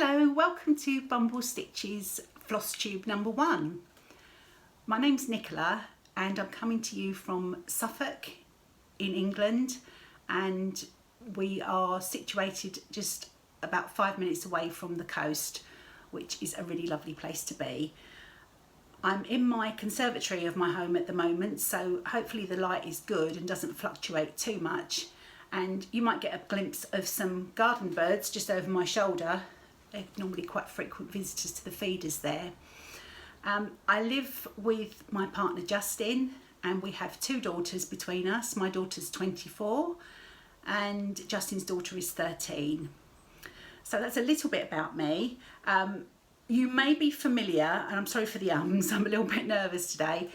Hello, welcome to Bumble Stitches Flosstube number 1. My name's Nicola and I'm coming to you from Suffolk in England, and we are situated just about 5 minutes away from the coast, which is a really lovely place to be. I'm in my conservatory of my home at the moment, so hopefully the light is good and doesn't fluctuate too much, and you might get a glimpse of some garden birds just over my shoulder. They're normally quite frequent visitors to the feeders there. I live with my partner Justin, and we have 2 daughters between us. My daughter's 24 and Justin's daughter is 13. So that's a little bit about me. You may be familiar, and I'm sorry for the ums, I'm a little bit nervous today.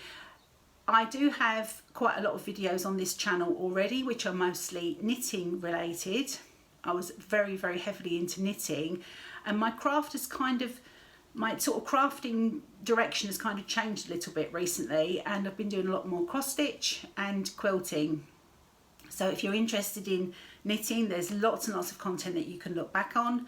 I do have quite a lot of videos on this channel already, which are mostly knitting related. I was very heavily into knitting, and my craft has my sort of crafting direction has kind of changed a little bit recently, and I've been doing a lot more cross stitch and quilting. So if you're interested in knitting, there's lots and lots of content that you can look back on.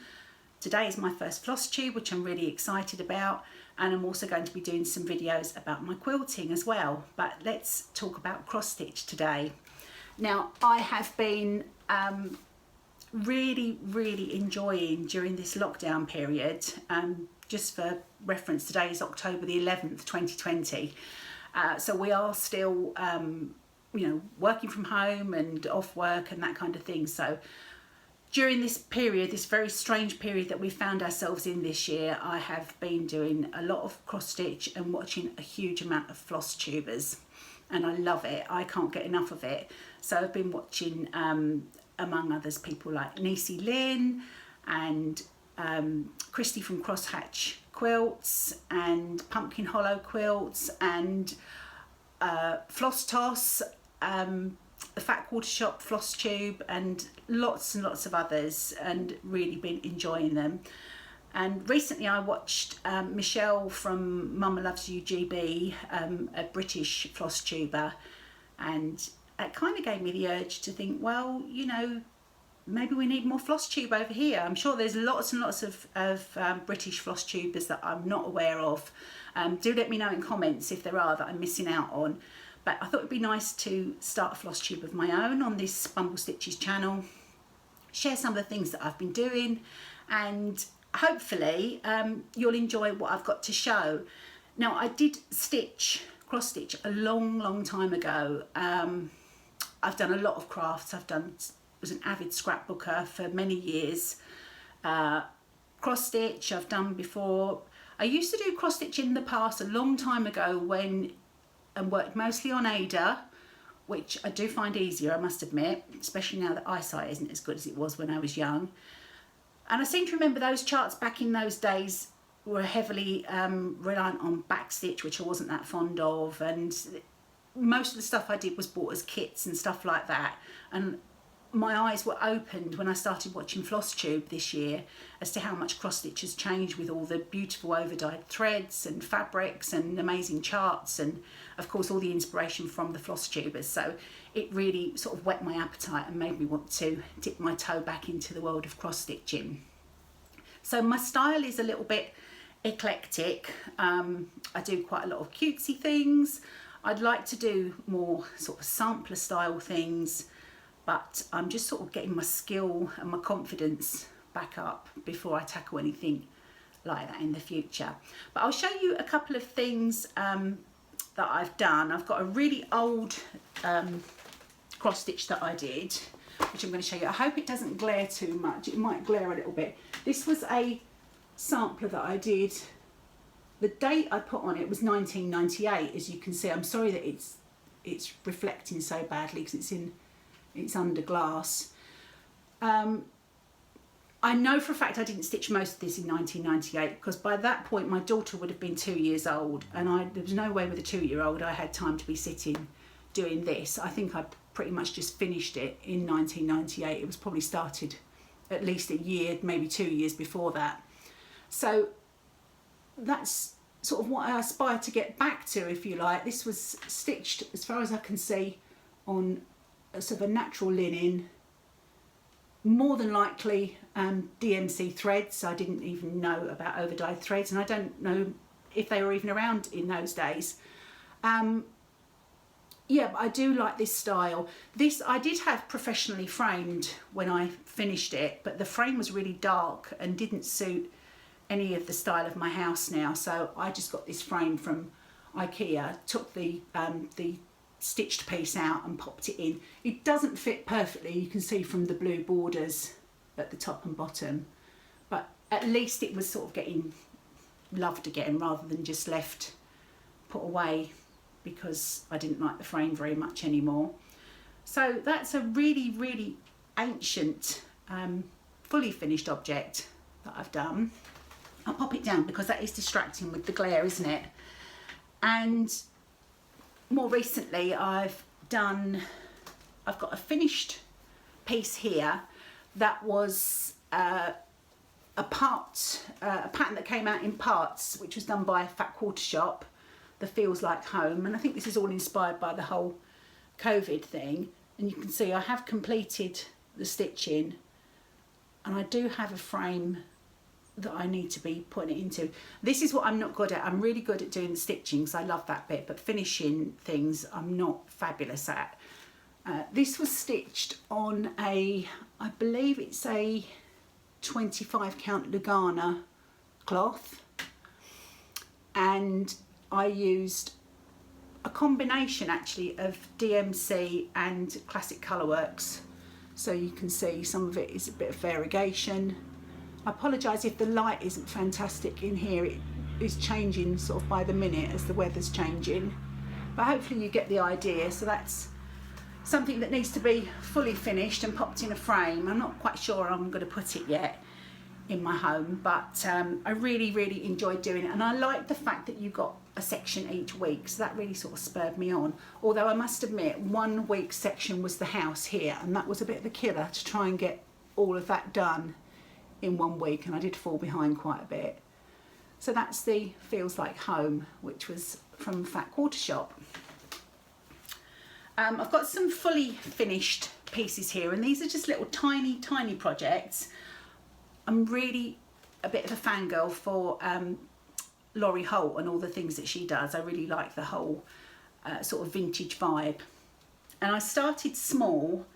Today is my first floss tube, which I'm really excited about, and I'm also going to be doing some videos about my quilting as well. But let's talk about cross stitch today. Now, I have been really enjoying during this lockdown period. Just for reference, today is October the 11th 2020, so we are still working from home and off work and that kind of thing. So during this period, this very strange period that we found ourselves in this year, I have been doing a lot of cross stitch and watching a huge amount of floss tubers, and I love it. I can't get enough of it. So I've been watching among others people like Nisi Lynn and Christy from Crosshatch Quilts and Pumpkin Hollow Quilts and Floss Toss, the Fat Quarter Shop Floss Tube, and lots of others, and really been enjoying them. And recently I watched Michelle from Mama Loves You GB, a British floss tuber, and it kind of gave me the urge to think, well, maybe we need more floss tube over here. I'm sure there's lots and lots of British floss tubers that I'm not aware of. Do let me know in comments if there are that I'm missing out on. But I thought it'd be nice to start a floss tube of my own on this Bumble Stitches channel, share some of the things that I've been doing, and hopefully you'll enjoy what I've got to show. Now, I did cross stitch a long time ago. I've done a lot of crafts. Was an avid scrapbooker for many years. Cross stitch I've done before. I used to do cross stitch in the past a long time ago and worked mostly on Ada, which I do find easier, I must admit, especially now that eyesight isn't as good as it was when I was young. And I seem to remember those charts back in those days were heavily reliant on backstitch, which I wasn't that fond of, and most of the stuff I did was bought as kits and stuff like that. And my eyes were opened when I started watching Flosstube this year as to how much cross stitch has changed with all the beautiful overdyed threads and fabrics and amazing charts, and of course all the inspiration from the floss tubers. So it really sort of whet my appetite and made me want to dip my toe back into the world of cross stitching. So my style is a little bit eclectic. I do quite a lot of cutesy things. I'd like to do more sort of sampler style things, but I'm just sort of getting my skill and my confidence back up before I tackle anything like that in the future. But I'll show you a couple of things that I've done. I've got a really old cross stitch that I did, which I'm going to show you. I hope it doesn't glare too much. It might glare a little bit. This was a sampler that I did. The date I put on it was 1998, as you can see. I'm sorry that it's reflecting so badly because it's under glass. I know for a fact I didn't stitch most of this in 1998, because by that point my daughter would have been 2 years old, and there was no way with a 2-year-old I had time to be sitting doing this. I think I pretty much just finished it in 1998. It was probably started at least a year, maybe 2 years before that. So that's sort of what I aspire to get back to, if you like. This was stitched, as far as I can see, on a sort of a natural linen more than likely DMC threads. I didn't even know about over-dyed threads, and I don't know if they were even around in those days. Yeah, but I do like this style. This I did have professionally framed when I finished it, but the frame was really dark and didn't suit any of the style of my house now. So I just got this frame from IKEA, took the stitched piece out and popped it in. It doesn't fit perfectly, you can see from the blue borders at the top and bottom, but at least it was sort of getting loved again rather than just left put away because I didn't like the frame very much anymore. So that's a really, really ancient, fully finished object that I've done. I'll pop it down because that is distracting with the glare, isn't it? And more recently I've got a finished piece here that was a pattern that came out in parts, which was done by Fat Quarter Shop, the Feels Like Home, and I think this is all inspired by the whole COVID thing. And you can see I have completed the stitching, and I do have a frame that I need to be putting it into. This is what I'm not good at. I'm really good at doing the stitching because I love that bit, but finishing things I'm not fabulous at. This was stitched on I believe it's a 25 count Lugana cloth, and I used a combination actually of DMC and Classic Colourworks, so you can see some of it is a bit of variegation. I apologise if the light isn't fantastic in here, it is changing sort of by the minute as the weather's changing, but hopefully you get the idea. So that's something that needs to be fully finished and popped in a frame. I'm not quite sure I'm going to put it yet in my home, but I really, really enjoyed doing it, and I like the fact that you got a section each week, so that really sort of spurred me on. Although I must admit, 1 week section was the house here, and that was a bit of a killer to try and get all of that done in 1 week, and I did fall behind quite a bit. So that's the Feels Like Home, which was from Fat Quarter Shop. I've got some fully finished pieces here, and these are just little tiny projects. I'm really a bit of a fangirl for Laurie Holt and all the things that she does. I really like the whole sort of vintage vibe. And I started small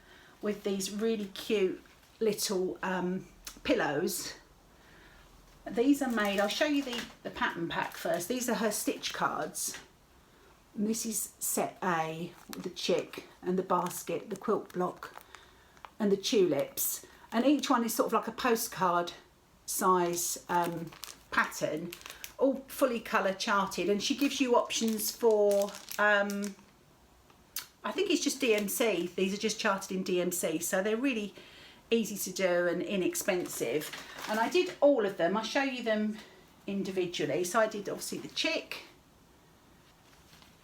with these really cute little pillows. These are made, I'll show you the pattern pack first. These are her stitch cards. And this is set A with the chick and the basket, the quilt block and the tulips. And each one is sort of like a postcard size pattern, all fully colour charted. And she gives you options for, I think it's just DMC. These are just charted in DMC. So they're really easy to do and inexpensive. And I did all of them. I'll show you them individually. So I did obviously the chick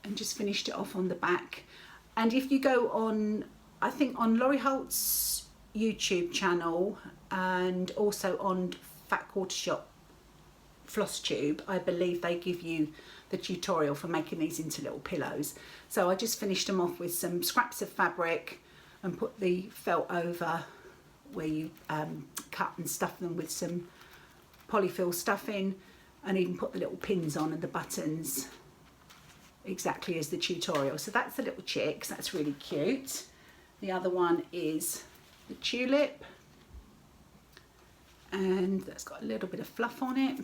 and just finished it off on the back. And if you go on, I think on Laurie Holt's YouTube channel and also on Fat Quarter Shop Flosstube, I believe they give you the tutorial for making these into little pillows. So I just finished them off with some scraps of fabric and put the felt over where you cut and stuff them with some polyfill stuffing, and even put the little pins on and the buttons exactly as the tutorial. So that's the little chicks, that's really cute. The other one is the tulip, and that's got a little bit of fluff on it.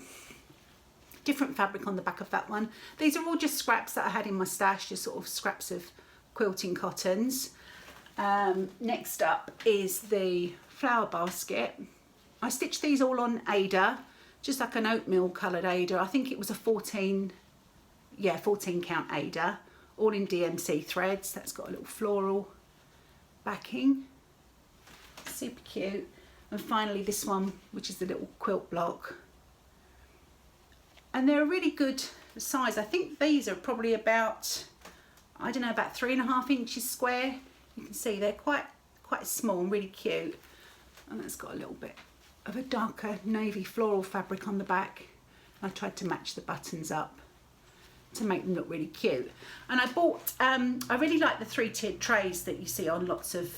Different fabric on the back of that one. These are all just scraps that I had in my stash, just sort of scraps of quilting cottons. Next up is the flower basket. I stitched these all on Ada, just like an oatmeal coloured Ada. I think it was a 14 count Ada, all in DMC threads. That's got a little floral backing, super cute. And finally this one, which is the little quilt block, and they're a really good size. I think these are probably about, I don't know, about 3.5 inches square. You can see they're quite small and really cute. And that's got a little bit of a darker navy floral fabric on the back. I tried to match the buttons up to make them look really cute. And I bought, I really like the 3-tiered trays that you see on lots of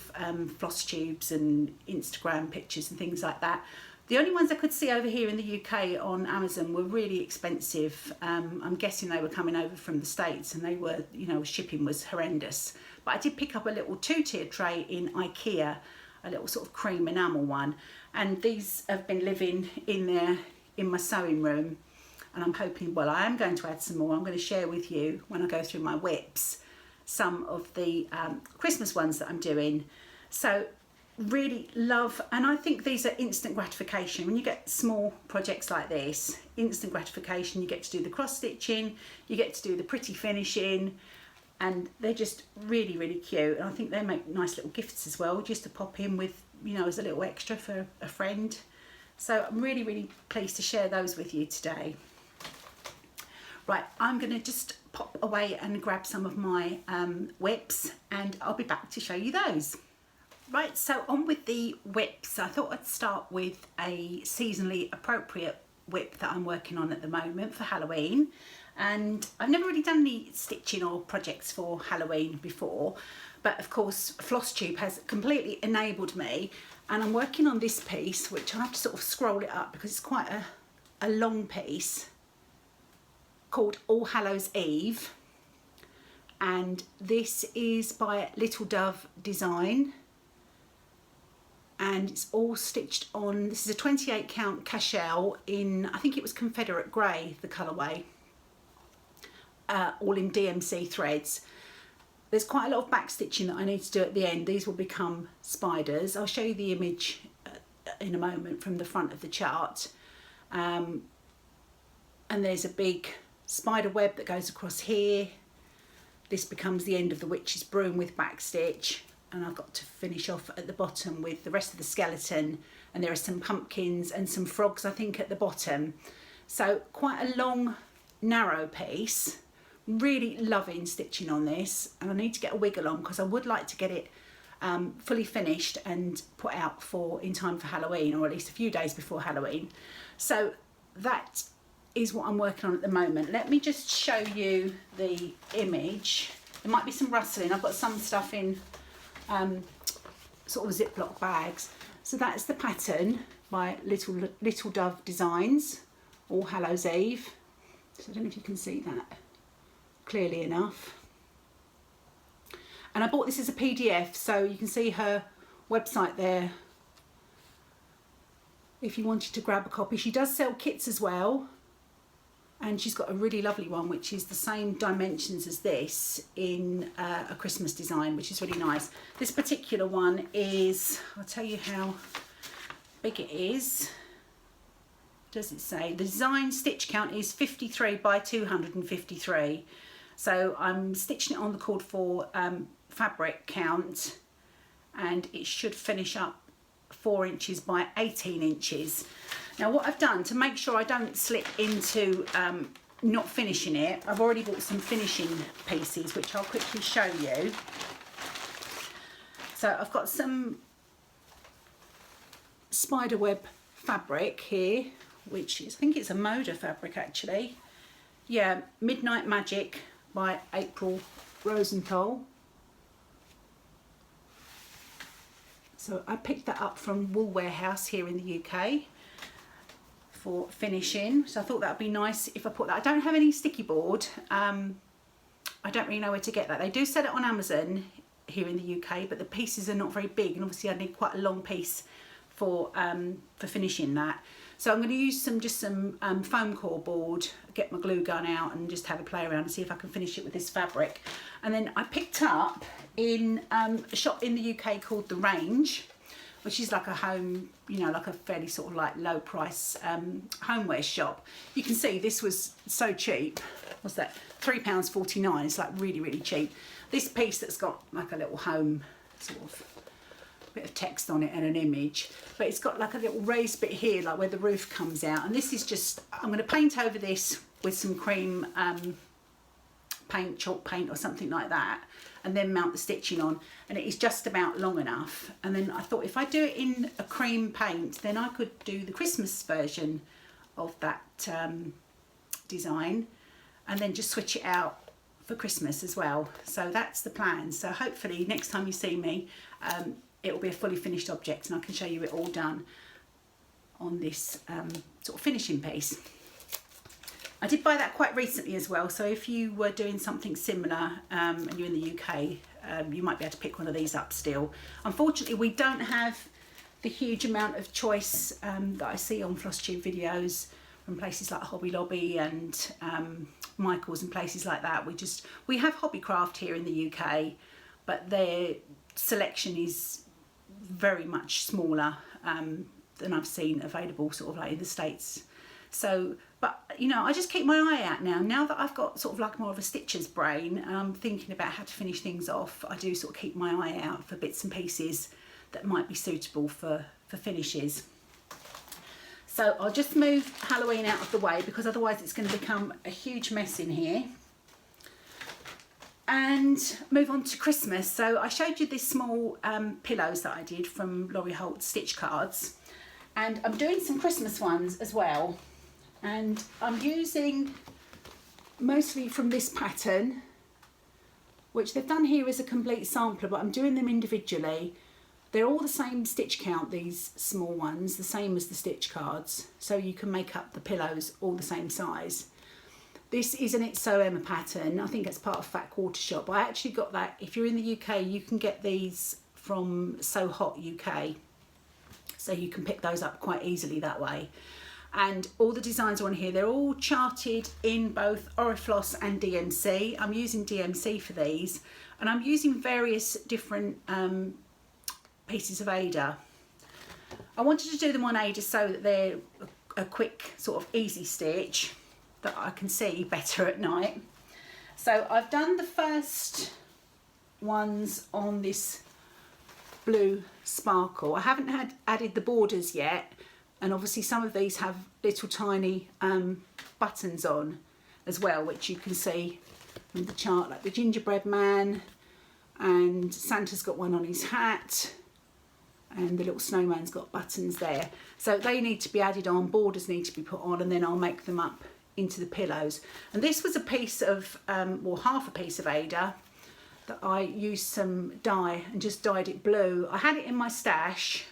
Flosstubes and Instagram pictures and things like that. The only ones I could see over here in the UK on Amazon were really expensive. I'm guessing they were coming over from the States, and they were, you know, shipping was horrendous. But I did pick up a little 2-tiered tray in IKEA, a little sort of cream enamel one. And these have been living in there in my sewing room. And I'm hoping, well, I am going to add some more. I'm going to share with you when I go through my whips some of the Christmas ones that I'm doing. So really love, and I think these are instant gratification. When you get small projects like this, instant gratification, you get to do the cross stitching, you get to do the pretty finishing, and they're just really, really cute. And I think they make nice little gifts as well, just to pop in with, you know, as a little extra for a friend. So I'm really, really pleased to share those with you today. Right, I'm going to just pop away and grab some of my whips, and I'll be back to show you those. Right, so on with the whips. I thought I'd start with a seasonally appropriate whip that I'm working on at the moment for Halloween. And I've never really done any stitching or projects for Halloween before, but of course Flosstube has completely enabled me, and I'm working on this piece, which I have to sort of scroll it up because it's quite a long piece, called All Hallows Eve, and this is by Little Dove Design, and it's all stitched on. This is a 28 count cashel in, I think it was Confederate Grey, the colourway, all in DMC threads. There's quite a lot of back stitching that I need to do at the end. These will become spiders. I'll show you the image in a moment from the front of the chart. And there's a big spider web that goes across here. This becomes the end of the witch's broom with back stitch, and I've got to finish off at the bottom with the rest of the skeleton, and there are some pumpkins and some frogs I think at the bottom. So quite a long narrow piece. Really loving stitching on this, and I need to get a wiggle on because I would like to get it fully finished and put out for in time for Halloween, or at least a few days before Halloween. So that is what I'm working on at the moment. Let me just show you the image. There might be some rustling. I've got some stuff in sort of Ziploc bags. So that's the pattern by Little Dove Designs, All Hallows Eve. So I don't know if you can see that clearly enough. And I bought this as a PDF, so you can see her website there if you wanted to grab a copy. She does sell kits as well, and she's got a really lovely one which is the same dimensions as this in a Christmas design, which is really nice. This particular one is, I'll tell you how big it is. Does it say? The design stitch count is 53 by 253. So I'm stitching it on the called for fabric count, and it should finish up 4 inches by 18 inches. Now what I've done to make sure I don't slip into not finishing it, I've already bought some finishing pieces which I'll quickly show you. So I've got some spiderweb fabric here, which is, I think it's a Moda fabric actually. Yeah, Midnight Magic by April Rosenthal. So I picked that up from Wool Warehouse here in the UK for finishing. So I thought that would be nice if I put that. I don't have any sticky board. I don't really know where to get that. They do sell it on Amazon here in the UK, but the pieces are not very big, and obviously I need quite a long piece for finishing that. So I'm going to use just some foam core board, get my glue gun out and just have a play around and see if I can finish it with this fabric. And then I picked up in a shop in the UK called The Range, which is like a home, you know, like a fairly sort of like low price homeware shop. You can see this was so cheap. What's that? £3.49. It's like really, really cheap. This piece that's got like a little home sort of bit of text on it and an image, but it's got like a little raised bit here, like where the roof comes out. And this is just, I'm going to paint over this with some cream paint, chalk paint or something like that, and then mount the stitching on, and it is just about long enough. And then I thought if I do it in a cream paint, then I could do the Christmas version of that design. and then just switch it out for Christmas as well. So that's the plan. So hopefully next time you see me, it will be a fully finished object and I can show you it all done on this sort of finishing piece. I did buy that quite recently as well, so if you were doing something similar and you're in the UK, you might be able to pick one of these up still. Unfortunately, we don't have the huge amount of choice that I see on Flosstube videos from places like Hobby Lobby and Michael's and places like that. We have Hobbycraft here in the UK, but their selection is very much smaller than I've seen available sort of like in the States. So, but you know, I just keep my eye out now that I've got sort of like more of a stitcher's brain and I'm thinking about how to finish things off. I do sort of keep my eye out for bits and pieces that might be suitable for finishes. So I'll just move Halloween out of the way because otherwise it's going to become a huge mess in here. And move on to Christmas. So I showed you these small pillows that I did from Laurie Holt's stitch cards, and I'm doing some Christmas ones as well, and I'm using mostly from this pattern, which they've done here as a complete sampler, but I'm doing them individually. They're all the same stitch count, these small ones, the same as the stitch cards, so you can make up the pillows all the same size. This is an It's So Emma pattern. I think it's part of Fat Quarter Shop. I actually got that. If you're in the UK, you can get these from So Hot UK. So you can pick those up quite easily that way. And all the designs are on here. They're all charted in both Orifloss and DMC. I'm using DMC for these. And I'm using various different pieces of Ada. I wanted to do them on Ada so that they're a quick sort of easy stitch that I can see better at night. So I've done the first ones on this blue sparkle. I haven't added the borders yet, and obviously some of these have little tiny buttons on as well, which you can see from the chart, like the gingerbread man, and Santa's got one on his hat, and the little snowman's got buttons there. So they need to be added on, borders need to be put on, and then I'll make them up into the pillows. And this was a piece of, well, half a piece of Ada that I used some dye and just dyed it blue. I had it in my stash.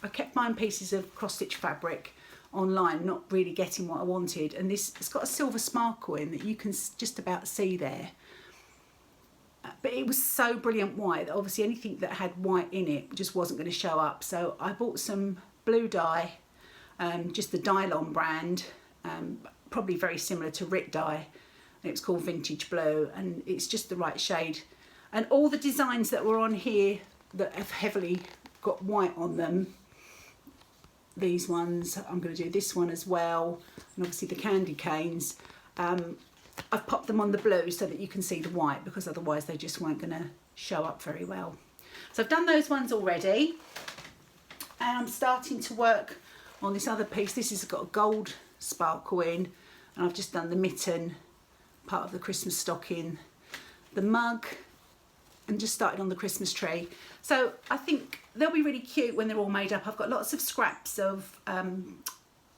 I kept buying pieces of cross-stitch fabric online, not really getting what I wanted. And this, it's got a silver sparkle in that you can just about see there. But it was so brilliant white that obviously anything that had white in it just wasn't going to show up. So I bought some blue dye, just the Dylon brand, probably very similar to Rit dye. And it was called Vintage Blue, and it's just the right shade. And all the designs that were on here that have heavily got white on them, these ones, I'm going to do this one as well, and obviously the candy canes, I've popped them on the blue so that you can see the white, because otherwise they just weren't going to show up very well. So I've done those ones already, and I'm starting to work on this other piece. This has got a gold sparkle in, and I've just done the mitten, part of the Christmas stocking, the mug, and just started on the Christmas tree. So I think they'll be really cute when they're all made up. I've got lots of scraps of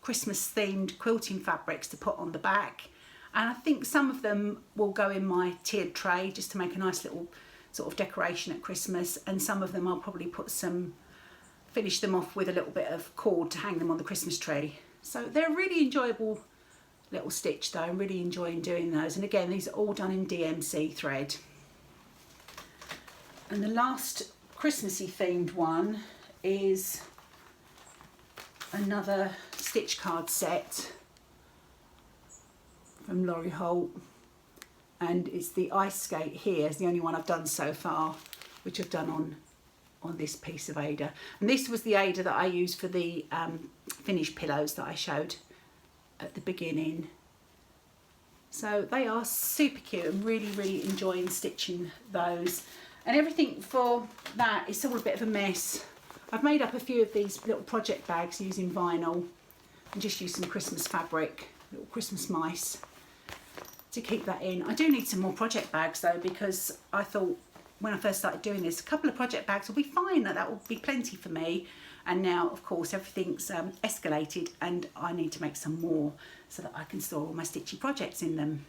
Christmas themed quilting fabrics to put on the back, and I think some of them will go in my tiered tray just to make a nice little sort of decoration at Christmas, and some of them I'll probably put some, finish them off with a little bit of cord to hang them on the Christmas tree. So they're a really enjoyable little stitch though. I'm really enjoying doing those, and again these are all done in DMC thread. And the last Christmassy themed one is another stitch card set from Laurie Holt, and it's the ice skate here. It's the only one I've done so far, which I've done on this piece of Ada. And this was the Ada that I used for the finished pillows that I showed at the beginning. So they are super cute. I'm really enjoying stitching those. And everything for that is still a bit of a mess. I've made up a few of these little project bags using vinyl and just used some Christmas fabric, little Christmas mice, to keep that in. I do need some more project bags though, because I thought when I first started doing this, a couple of project bags will be fine, that will be plenty for me. And now of course everything's escalated and I need to make some more so that I can store all my stitchy projects in them.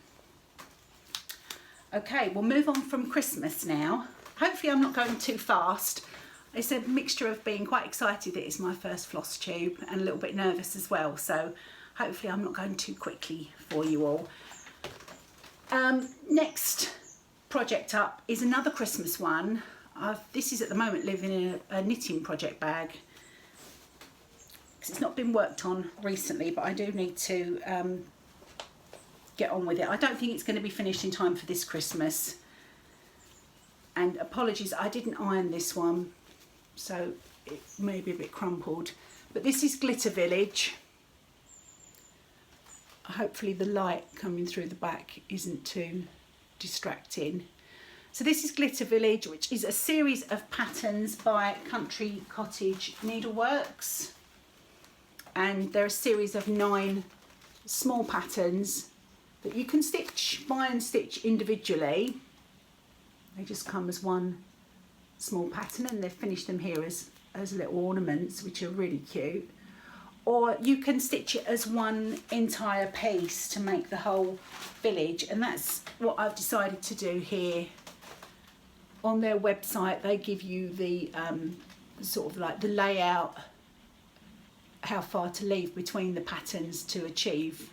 Okay, we'll move on from Christmas now. Hopefully I'm not going too fast. It's a mixture of being quite excited that it's my first floss tube and a little bit nervous as well, so hopefully I'm not going too quickly for you all. Next project up is another Christmas one. This is at the moment living in a knitting project bag, because it's not been worked on recently, but I do need to get on with it. I don't think it's going to be finished in time for this Christmas. And apologies, I didn't iron this one, so it may be a bit crumpled. But this is Glitter Village. Hopefully the light coming through the back isn't too distracting. So this is Glitter Village, which is a series of patterns by Country Cottage Needleworks. And they're a series of 9 small patterns that you can buy and stitch individually. They just come as one small pattern, and they've finished them here as little ornaments, which are really cute. Or you can stitch it as one entire piece to make the whole village, and that's what I've decided to do here. On their website they give you the sort of like the layout, how far to leave between the patterns to achieve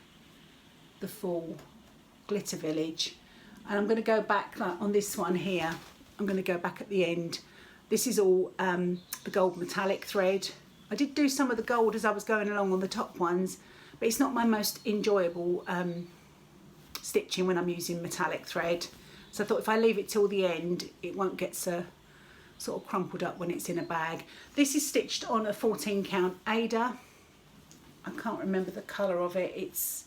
the full glitter village. And I'm going to go back, like on this one here, I'm going to go back at the end. This is all the gold metallic thread. I did do some of the gold as I was going along on the top ones, but it's not my most enjoyable stitching when I'm using metallic thread. So I thought if I leave it till the end, it won't get so sort of crumpled up when it's in a bag. This is stitched on a 14 count Ada. I can't remember the colour of it. It's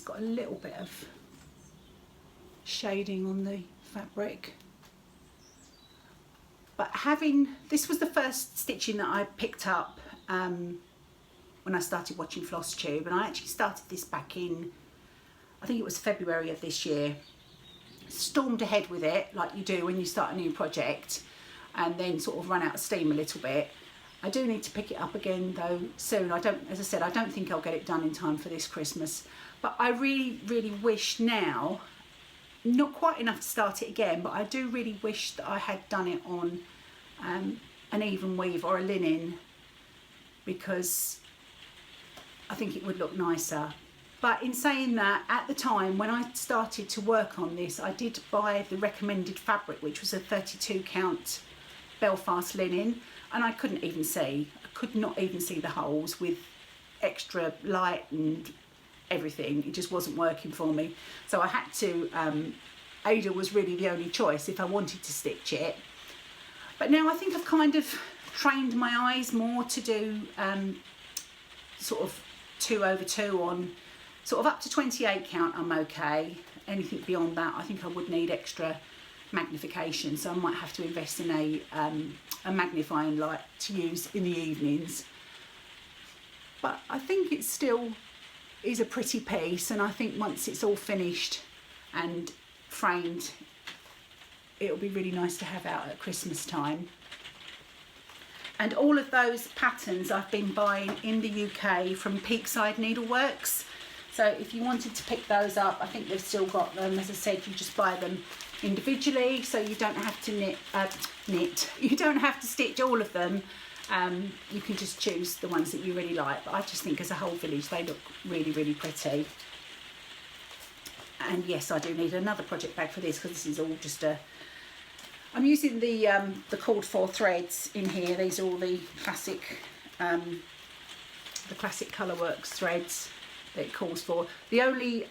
got a little bit of shading on the fabric. But this was the first stitching that I picked up when I started watching Flosstube, and I actually started this back in, I think it was February of this year. Stormed ahead with it like you do when you start a new project, and then sort of run out of steam a little bit. I do need to pick it up again though soon. As I said, I don't think I'll get it done in time for this Christmas, but I really wish now, not quite enough to start it again, but I do really wish that I had done it on an even weave or a linen, because I think it would look nicer. But in saying that, at the time when I started to work on this, I did buy the recommended fabric, which was a 32 count Belfast linen, and I could not even see the holes with extra light and everything. It just wasn't working for me. So I had to, Ada was really the only choice if I wanted to stitch it. But now I think I've kind of trained my eyes more to do sort of 2/2 on sort of up to 28 count. I'm okay. Anything beyond that, I think I would need extra magnification, so I might have to invest in a magnifying light to use in the evenings. But I think it still is a pretty piece, and I think once it's all finished and framed, it'll be really nice to have out at Christmas time. And all of those patterns I've been buying in the UK from Peakside Needleworks. So if you wanted to pick those up, I think they've still got them. As I said, you just buy them individually, so you don't have to you don't have to stitch all of them. You can just choose the ones that you really like. But I just think as a whole village, they look really pretty. And yes, I do need another project bag for this, because this is all just I'm using the called for threads in here. These are all the classic Colourworks threads that it calls for. The only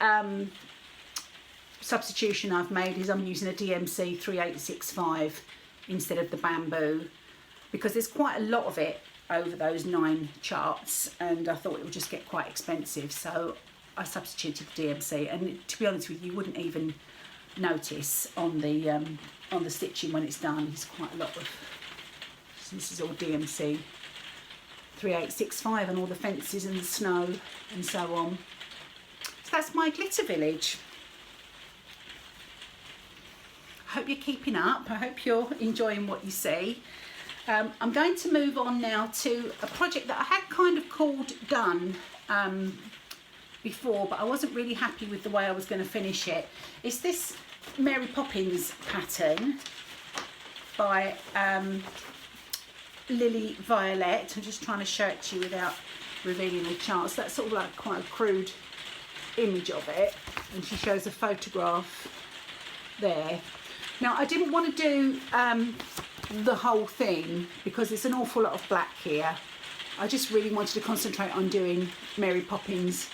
substitution I've made is I'm using a DMC 3865 instead of the bamboo, because there's quite a lot of it over those 9 charts, and I thought it would just get quite expensive, so I substituted the DMC. And to be honest with you, you wouldn't even notice on the stitching when it's done. It's quite a lot of, so this is all DMC 3865 and all the fences and the snow and so on. So that's my glitter village. I hope you're keeping up. I hope you're enjoying what you see. I'm going to move on now to a project that I had kind of called done before, but I wasn't really happy with the way I was going to finish it. It's this Mary Poppins pattern by Lily Violet. I'm just trying to show it to you without revealing the charts. That's sort of like quite a crude image of it, and she shows a photograph there. Now I didn't want to do the whole thing because there's an awful lot of black here. I just really wanted to concentrate on doing Mary Poppins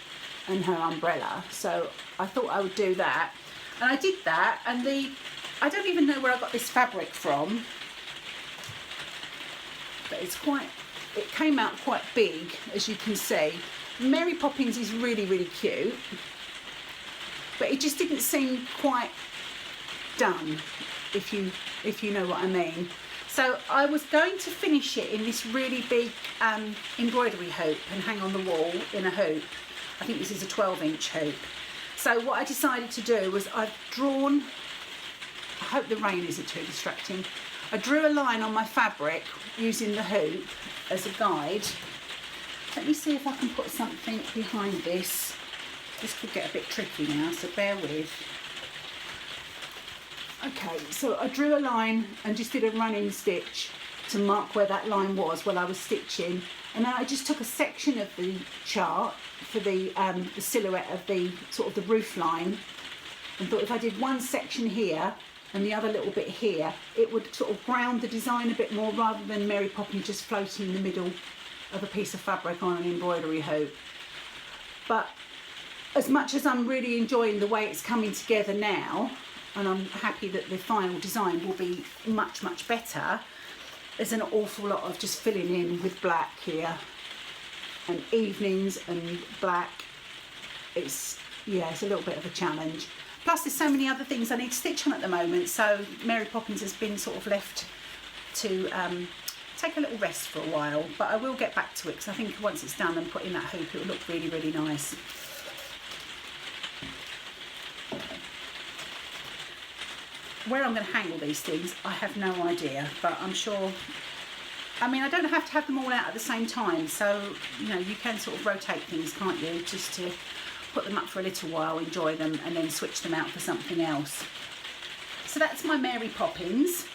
and her umbrella, so I thought I would do that, and I did that. And I don't even know where I got this fabric from, but it came out quite big, as you can see. Mary Poppins is really, really cute, but it just didn't seem quite done, if you know what I mean. So I was going to finish it in this really big embroidery hoop and hang on the wall in a hoop. I think this is a 12-inch hoop. So what I decided to do was I've drawn, I hope the rain isn't too distracting, I drew a line on my fabric using the hoop as a guide. Let me see if I can put something behind this. This could get a bit tricky now, so bear with. Okay, so I drew a line and just did a running stitch to mark where that line was while I was stitching, and then I just took a section of the chart for the silhouette of the sort of the roof line, and thought if I did one section here and the other little bit here, it would sort of ground the design a bit more, rather than Mary Poppins just floating in the middle of a piece of fabric on an embroidery hoop. But as much as I'm really enjoying the way it's coming together now, and I'm happy that the final design will be much, much better, there's an awful lot of just filling in with black here, and evenings and black. It's a little bit of a challenge. Plus there's so many other things I need to stitch on at the moment, so Mary Poppins has been sort of left to take a little rest for a while, but I will get back to it, because I think once it's done and put in that hoop, it will look really, really nice. Where I'm going to hang all these things, I have no idea, but I'm sure, I mean, I don't have to have them all out at the same time, so, you know, you can sort of rotate things, can't you, just to put them up for a little while, enjoy them, and then switch them out for something else. So that's my Mary Poppins.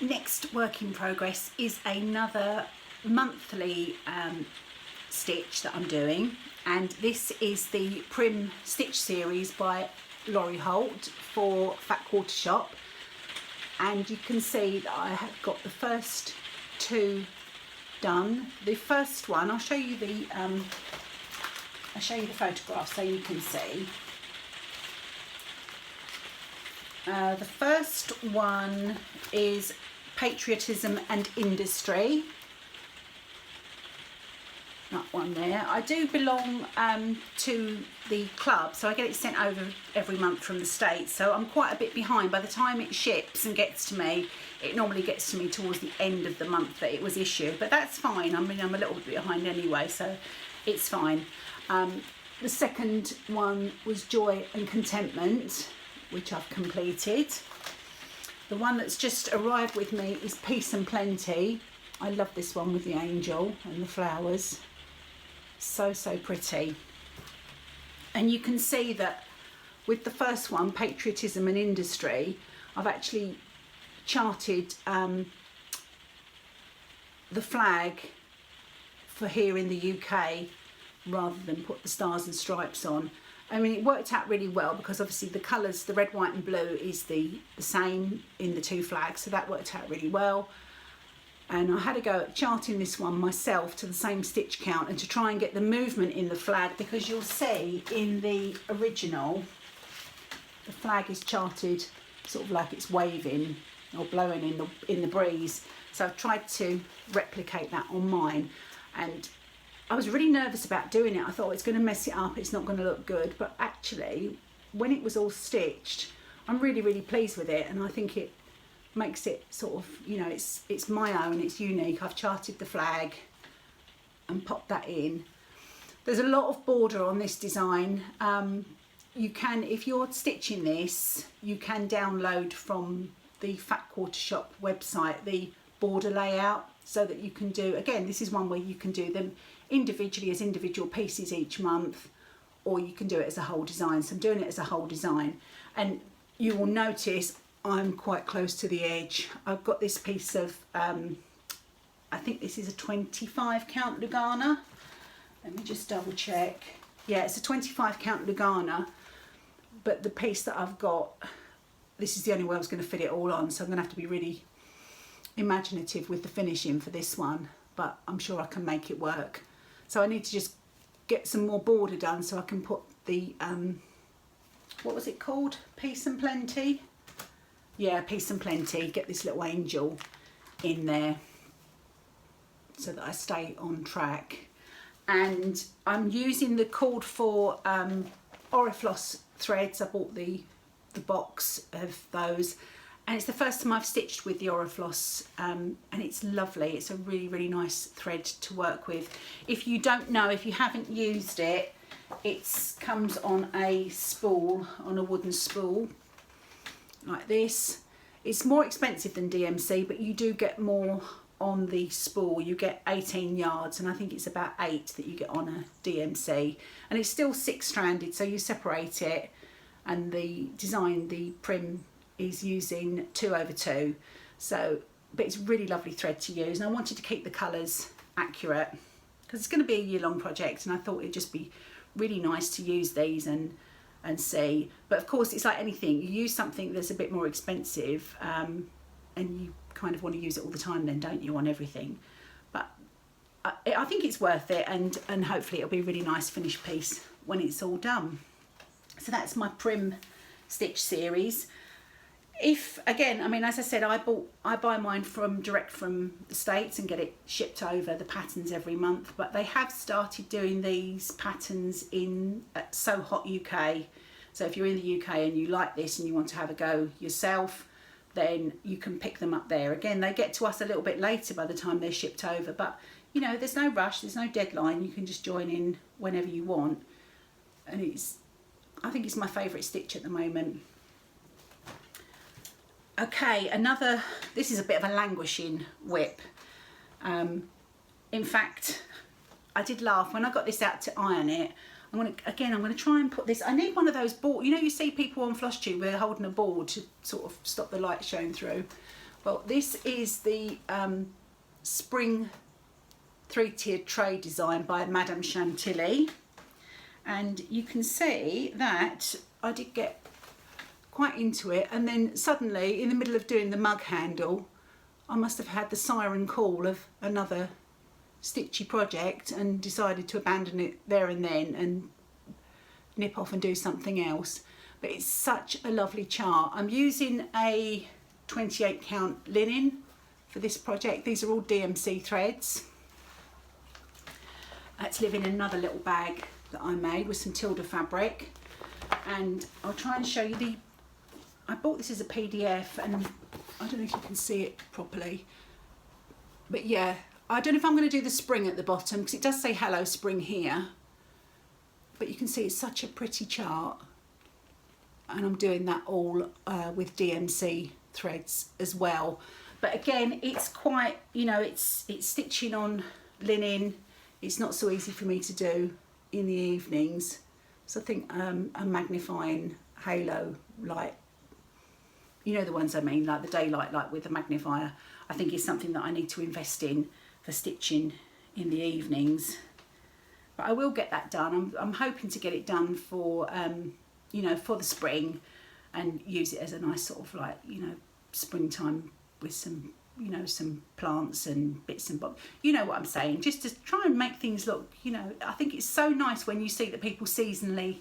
Next work in progress is another monthly stitch that I'm doing, and this is the Prim Stitch series by Laurie Holt for Fat Quarter Shop, and you can see that I have got the first two done. The first one, I'll show you the photograph so you can see. The first one is Patriotism and Industry. That one there. I do belong to the club, so I get it sent over every month from the States, so I'm quite a bit behind. By the time it ships and gets to me, it normally gets to me towards the end of the month that it was issued, but that's fine. I mean, I'm a little bit behind anyway, so it's fine. The second one was Joy and Contentment, which I've completed. The one that's just arrived with me is Peace and Plenty. I love this one with the angel and the flowers. So, so pretty. And you can see that with the first one, Patriotism and Industry, I've actually charted the flag for here in the UK rather than put the stars and stripes on. I mean, it worked out really well because obviously the colours, the red, white and blue is the same in the two flags, so that worked out really well. And I had to go at charting this one myself to the same stitch count and to try and get the movement in the flag, because you'll see in the original the flag is charted sort of like it's waving or blowing in the breeze. So I've tried to replicate that on mine, and I was really nervous about doing it. I thought it's going to mess it up, it's not going to look good, but actually when it was all stitched, I'm really, really pleased with it, and I think it makes it sort of, you know, it's my own, it's unique. I've charted the flag and popped that in. There's a lot of border on this design. You can, if you're stitching this, you can download from the Fat Quarter Shop website the border layout, so that you can do, again, this is one where you can do them individually as individual pieces each month, or you can do it as a whole design. So I'm doing it as a whole design, and you will notice I'm quite close to the edge. I've got this piece of, I think this is a 25 count Lugana. Let me just double check. Yeah, it's a 25 count Lugana, but the piece that I've got, this is the only way I was going to fit it all on, so I'm going to have to be really imaginative with the finishing for this one, but I'm sure I can make it work. So I need to just get some more border done so I can put the, what was it called? Peace and Plenty? Yeah, Peace and Plenty. Get this little angel in there so that I stay on track. And I'm using the called for Orifloss threads. I bought the box of those, and it's the first time I've stitched with the Orifloss, and it's lovely. It's a really, really nice thread to work with. If you don't know, if you haven't used it, it comes on a spool, on a wooden spool like this. It's more expensive than DMC, but you do get more on the spool. You get 18 yards, and I think it's about 8 that you get on a DMC, and it's still 6-stranded, so you separate it, and the design, the prim is using 2/2. So, but it's really lovely thread to use, and I wanted to keep the colours accurate because it's going to be a year-long project, and I thought it'd just be really nice to use these and see. But of course, it's like anything, you use something that's a bit more expensive, and you kind of want to use it all the time then, don't you, on everything. But I think it's worth it, and hopefully it'll be a really nice finished piece when it's all done. So that's my Prim Stitch series. If, again, I mean, as I said, I buy mine direct from the States and get it shipped over, the patterns, every month, but they have started doing these patterns in So Hot UK. So if you're in the UK and you like this and you want to have a go yourself, then you can pick them up there. Again, they get to us a little bit later by the time they're shipped over, but you know, there's no rush, there's no deadline. You can just join in whenever you want, and I think it's my favourite stitch at the moment. Okay, this is a bit of a languishing whip. In fact, I did laugh when I got this out to iron it. I'm going to try and put this, I need one of those boards, you know, you see people on Flosstube where they're holding a board to sort of stop the light showing through. Well, this is the spring 3-tiered tray design by Madame Chantilly, and you can see that I did get quite into it, and then suddenly in the middle of doing the mug handle, I must have had the siren call of another stitchy project and decided to abandon it there and then and nip off and do something else. But it's such a lovely chart. I'm using a 28 count linen for this project. These are all DMC threads. It's living in another little bag that I made with some Tilda fabric, and I'll try and show you I bought this as a PDF, and I don't know if you can see it properly, but yeah, I don't know if I'm going to do the spring at the bottom because it does say Hello Spring here, but you can see it's such a pretty chart, and I'm doing that all with DMC threads as well. But again, it's quite, you know, it's stitching on linen. It's not so easy for me to do in the evenings, so I think a magnifying halo light, you know the ones I mean, like the daylight light with the magnifier, I think is something that I need to invest in for stitching in the evenings. But I will get that done. I'm hoping to get it done for you know, for the spring, and use it as a nice sort of like, you know, springtime with some, you know, some plants and bits and bobs. You know what I'm saying? Just to try and make things look, you know, I think it's so nice when you see that people seasonally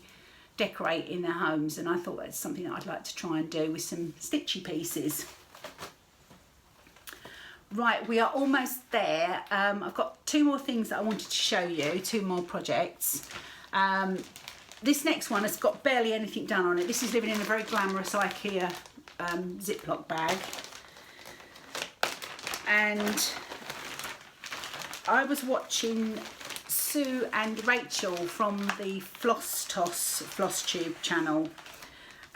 decorate in their homes, and I thought that's something that I'd like to try and do with some stitchy pieces. Right, we are almost there. I've got 2 more things that I wanted to show you, 2 more projects. This next one has got barely anything done on it. This is living in a very glamorous IKEA Ziploc bag. And I was watching Sue and Rachel from the Flosstube channel,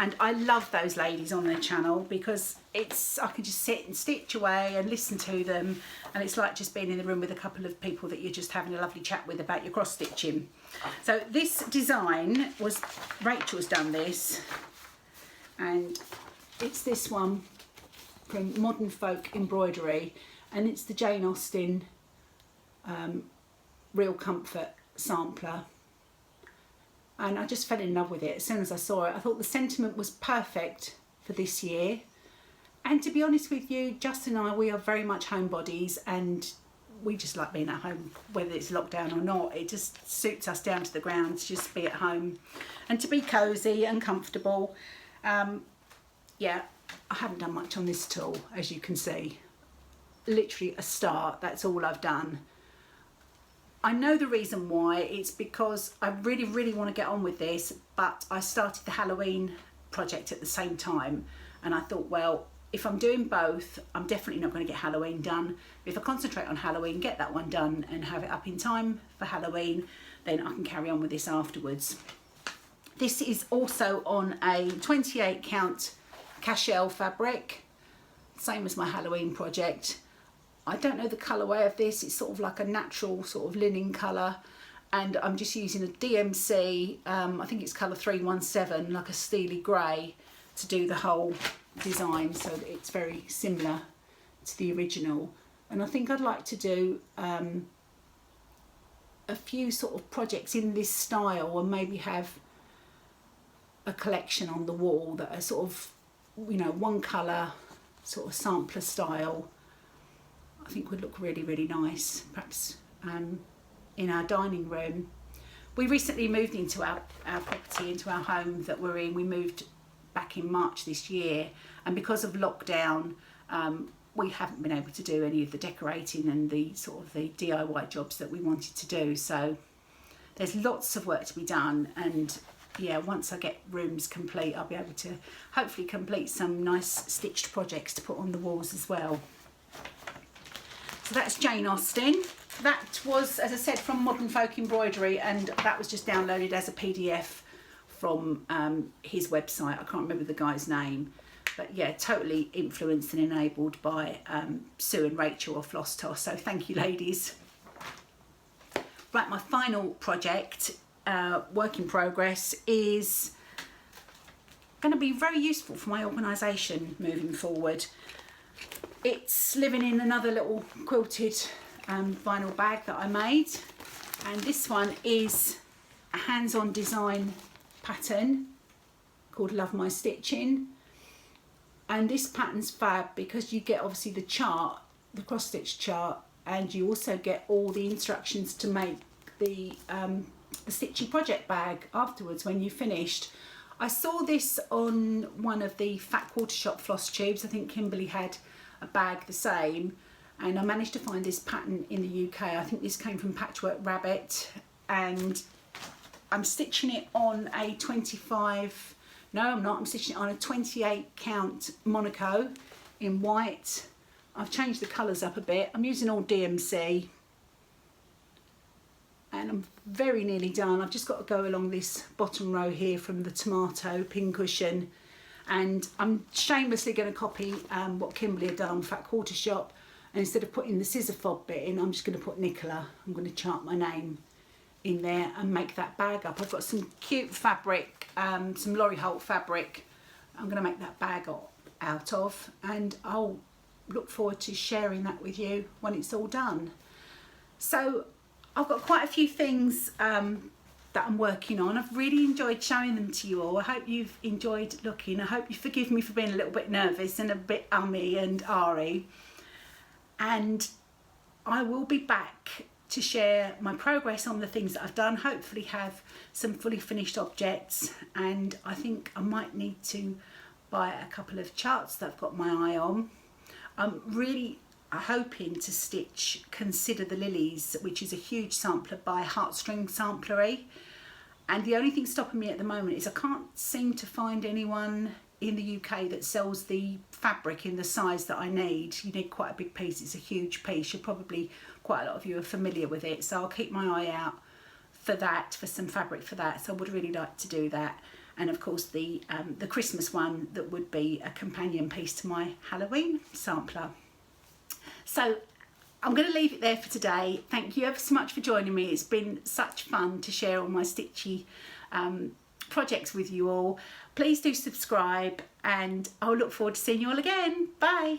And I love those ladies on their channel because I can just sit and stitch away and listen to them, and it's like just being in the room with a couple of people that you're just having a lovely chat with about your cross stitching. So this design was, Rachel's done this, and it's this one from Modern Folk Embroidery, and it's the Jane Austen Real Comfort sampler. And I just fell in love with it as soon as I saw it. I thought the sentiment was perfect for this year. And to be honest with you, Justin and I, we are very much homebodies, and we just like being at home, whether it's lockdown or not. It just suits us down to the ground to just be at home and to be cosy and comfortable. Yeah, I haven't done much on this at all, as you can see. Literally a start, that's all I've done. I know the reason why. It's because I really, really want to get on with this, but I started the Halloween project at the same time, and I thought, well, if I'm doing both, I'm definitely not going to get Halloween done. If I concentrate on Halloween, get that one done and have it up in time for Halloween, then I can carry on with this afterwards. This is also on a 28 count cashel fabric, same as my Halloween project. I don't know the colourway of this. It's sort of like a natural sort of linen colour, and I'm just using a DMC, I think it's colour 317, like a steely grey, to do the whole design, so that it's very similar to the original. And I think I'd like to do a few sort of projects in this style, and maybe have a collection on the wall that are sort of, you know, one colour sort of sampler style. I think would look really, really nice, perhaps in our dining room. We recently moved into our property, into our home that we're in. We moved back in March this year, and because of lockdown, we haven't been able to do any of the decorating and the sort of the DIY jobs that we wanted to do. So there's lots of work to be done, and yeah, once I get rooms complete, I'll be able to hopefully complete some nice stitched projects to put on the walls as well. So that's Jane Austen. That was, as I said, from Modern Folk Embroidery, and that was just downloaded as a PDF from his website. I can't remember the guy's name, but yeah, totally influenced and enabled by Sue and Rachel of Flosstube. So thank you, ladies. Right, my final project, work in progress, is going to be very useful for my organisation moving forward. It's living in another little quilted vinyl bag that I made, and this one is a hands-on design pattern called Love My Stitching. And this pattern's fab because you get obviously the chart, the cross stitch chart, and you also get all the instructions to make the stitchy project bag afterwards when you've finished. I saw this on one of the Fat Quarter Shop floss tubes. I think Kimberly had a bag the same, and I managed to find this pattern in the UK. I think this came from Patchwork Rabbit, and I'm stitching it on a 25, no I'm not, I'm stitching it on a 28 count Monaco in white. I've changed the colours up a bit. I'm using all DMC, and I'm very nearly done. I've just got to go along this bottom row here from the tomato pincushion, and I'm shamelessly going to copy what Kimberly had done on Fat Quarter Shop, and instead of putting the scissor fob bit in, I'm just going to put Nicola. I'm going to chart my name in there and make that bag up. I've got some cute fabric, some Lorry Holt fabric I'm going to make that bag out of, and I'll look forward to sharing that with you when it's all done. So I've got quite a few things that I'm working on. I've really enjoyed showing them to you all. I hope you've enjoyed looking. I hope you forgive me for being a little bit nervous and a bit ummy and ahry. And I will be back to share my progress on the things that I've done, hopefully have some fully finished objects, and I think I might need to buy a couple of charts that I've got my eye on. I'm really hoping to stitch Consider the Lilies, which is a huge sampler by Heartstring Samplery, and the only thing stopping me at the moment is I can't seem to find anyone in the UK that sells the fabric in the size that I need. You need quite a big piece, it's a huge piece. You're probably, quite a lot of you are familiar with it, so I'll keep my eye out for that, for some fabric for that. So I would really like to do that. and of course the Christmas one that would be a companion piece to my Halloween sampler. So I'm going to leave it there for today. Thank you ever so much for joining me. It's been such fun to share all my stitchy projects with you all. Please do subscribe, and I'll look forward to seeing you all again. Bye.